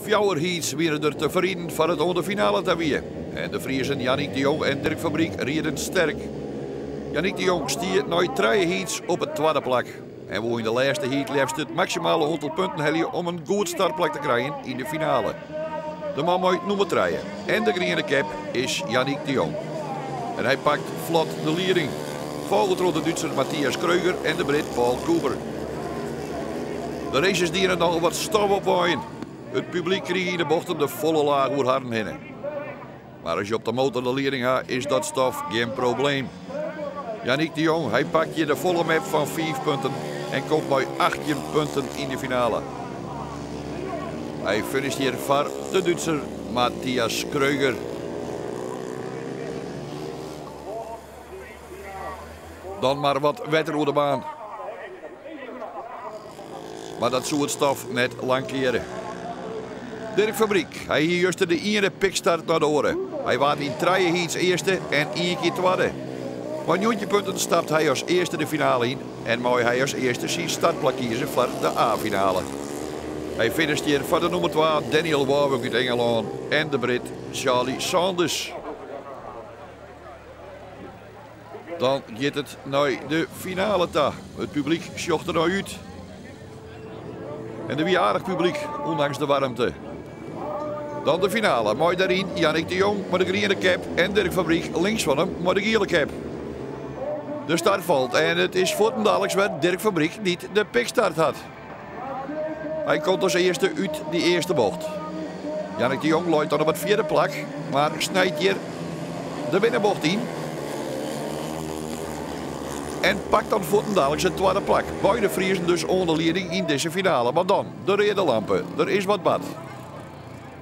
Fjouwer heats werden er te vrienden van het onder finale te weer. En de Friesen Jannik de Jong en Dirk Fabriek rieden sterk. Jannik de Jong stier na 3 heats op het tweede plak. En wil in de laatste heat liefst het maximale aantal punten halen om een goed startplek te krijgen in de finale. De man uit nummer 3 en de groene cap is Jannik de Jong. En hij pakt vlot de leiding. Volgend door de Duitser Matthias Kreuger en de Brit Paul Cooper. De races dienen nog wat stof opwaaien. Het publiek kreeg in de bochten de volle laag over haren heen. Maar als je op de motor de leiding gaat, is dat stof geen probleem. Jannik de Jong, hij pakt je de volle map van 5 punten en komt bij 18 punten in de finale. Hij finisht hier voor de Duitser Matthias Kreuger. Dan maar wat wetter over de baan. Maar dat zou het stof net lang keren. Dirk Fabriek, hij hier juist de ene pikstart naar de oren. Hij was in 3 heats eerste en 1 keer tweede. Maar 9 punten stapt hij als eerste de finale in en mag hij als eerste zijn startplek kiezen voor de A-finale. Hij finisht hier voor de nummer 2 Daniel Warwick uit Engeland en de Brit Charlie Sanders. Dan gaat het naar de finale toe. Het publiek sjocht er nou uit. En de wie aardig publiek, ondanks de warmte. Dan de finale. Mooi daarin Jannik de Jong met de groene cap en Dirk Fabriek links van hem met de gele cap. De start valt en het is voor het dadelijk waar Dirk Fabriek niet de pikstart had. Hij komt als eerste uit die eerste bocht. Jannik de Jong loopt dan op het 4e plak, maar snijdt hier de binnenbocht in. En pakt dan voor het dadelijk zijn 2e plak. Beide Friesen dus onder leiding in deze finale. Maar dan, de rode lampen, er is wat bad.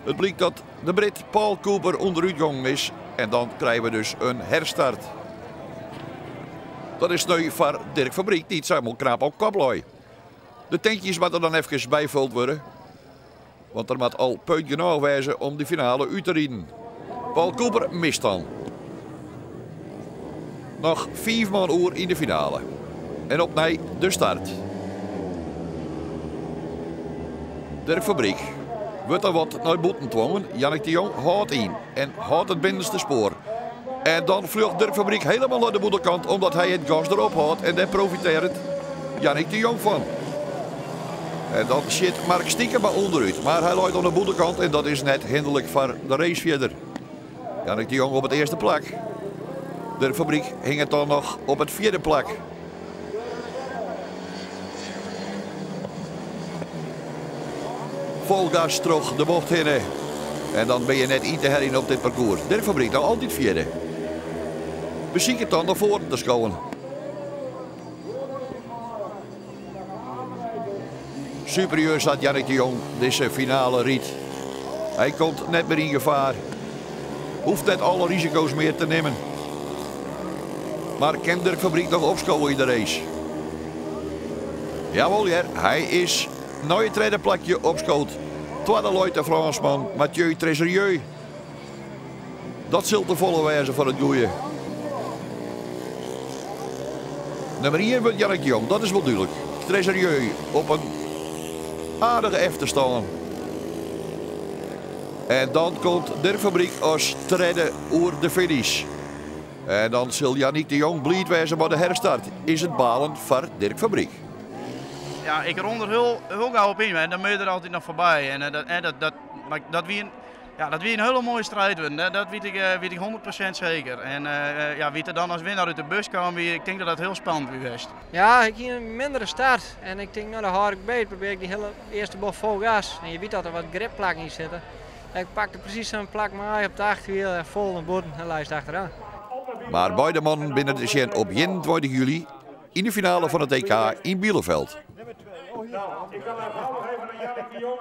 Het blijkt dat de Brit Paul Cooper onderuit gegaan is. En dan krijgen we dus een herstart. Dat is nu voor Dirk Fabriek niet zo knap op kaploi. De tankjes moeten dan even bijvuld worden. Want er moet al punt genoeg wijzen om de finale uit te rijden. Paul Cooper mist dan. Nog 5 man uur in de finale. En opnieuw de start. Dirk Fabriek wordt er wat naar boeten dwongen. Jannik de Jong houdt in en houdt het binnenste spoor. En dan vlucht Dirk Fabriek helemaal naar de boetekant omdat hij het gas erop houdt. En daar profiteert Jannik de Jong van. En dan zit Mark Stiekema onderuit. Maar hij loopt aan de boetekant en dat is net hinderlijk voor de race verder. Jannik de Jong op het eerste plak. Dirk Fabriek hing het dan nog op het 4e plak. Vol gas terug de bocht heen. En dan ben je net in te herrien op dit parcours. Dirk Fabriek dan altijd 4e. We zien het dan naar voren te schouwen. Superieur zat Jannik de Jong deze finale riet. Hij komt net meer in gevaar. Hoeft net alle risico's meer te nemen. Maar kan Dirk Fabriek nog opschouwen in de race? Jawel, ja, hij is naar het 3e plakje opschoot. Tweede luidt de Fransman Mathieu Trésorier. Dat zult de volle wijze van het goeie. Nummer 1 wordt Jannik de Jong, dat is wel duidelijk. Trésorier op een aardige F te staan. En dan komt Dirk Fabriek als 3e oer de finish. En dan zal Jannik de Jong blij wijzen bij de herstart. Is het balen voor Dirk Fabriek. Ja, ik rond er heel gauw op in en dan moet je er altijd nog voorbij. En dat wie een hele mooie strijd wordt, dat weet ik 100% zeker. En wie er dan als winnaar uit de bus kwam, ik denk dat dat heel spannend was. Ja, ik heb een mindere start en ik denk, nou dan hou ik beter, probeer ik die hele eerste bocht vol gas. En je weet dat er wat gripplakken in zitten. Ik pakte precies zo'n plak maar op de achterwiel en vol naar boven en lijst achteraan. Maar beide mannen binnen de Gent op 21 juli in de finale van het EK in Bielefeld. Ik kan even aan Jannik de Jong.